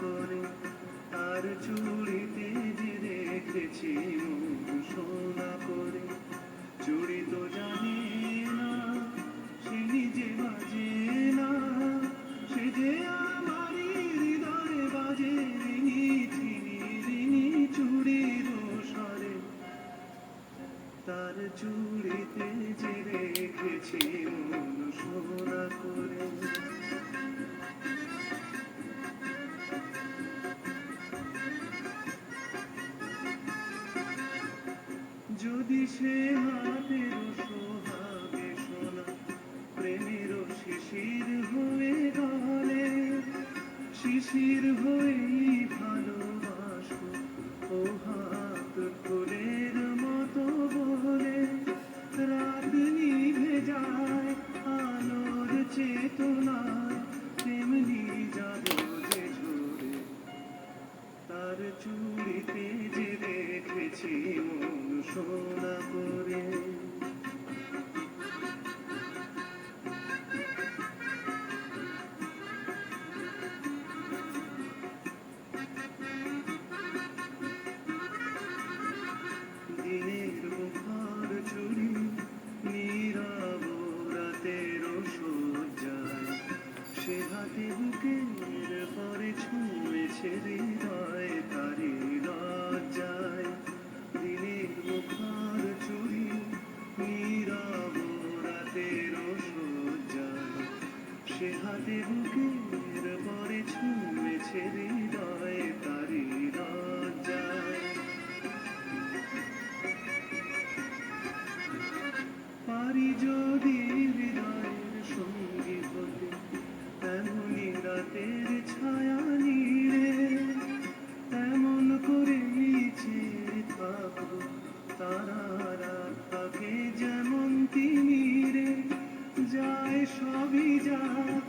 করে তার চুড়িতে যে রেখেছি মন সোনা করে। চুড়ি তো জানে না সে নিজে বাজে না, সে যে আমারই হৃদয়ে বাজে রিনি ঝিনি রিনি চুড়ির স্বরে। তার চুড়িতে যে রেখেছি মন সোনা করে। যদি সে হাতের সোহাগে সোনা প্রেমের শিশির হয়ে গলে, শিশির হয়েই ভালোবাসো ও হাত ফুলের মতো বলে। রাত নিভে যায় আলোর চেতনায়, তেমনি যাবো যে ঝরে তার চুড়িতে যে রেখেছি মন সোনা করে। দিনের মুখার চুড়ি নীরব রাতের সজ্জায়, সে হাতে বুকের পরে ছুঁয়েছে হৃদয় তারি লজ্জায়। দিনের মুখার চুড়ি নীরব রাতের সজ্জায়, সে হাতে বুকের পরে ছুঁয়েছে হৃদয় তারি লজ্জায়। পারি যদি হৃদয়ের সঙ্গী হতে এমনই রাতের ছায়া নিড়ে, এমন করে নিচে থাকবো তারা থাকে যেমন তিমিরে। যায় সবই যাক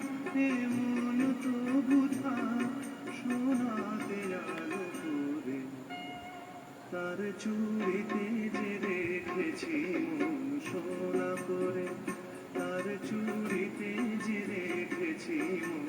এমন তবু থাক সোনাতে আলো করে। তার চুড়িতে যে রেখেছি মন সোনা করে, তার চুড়িতে যে রেখেছি মন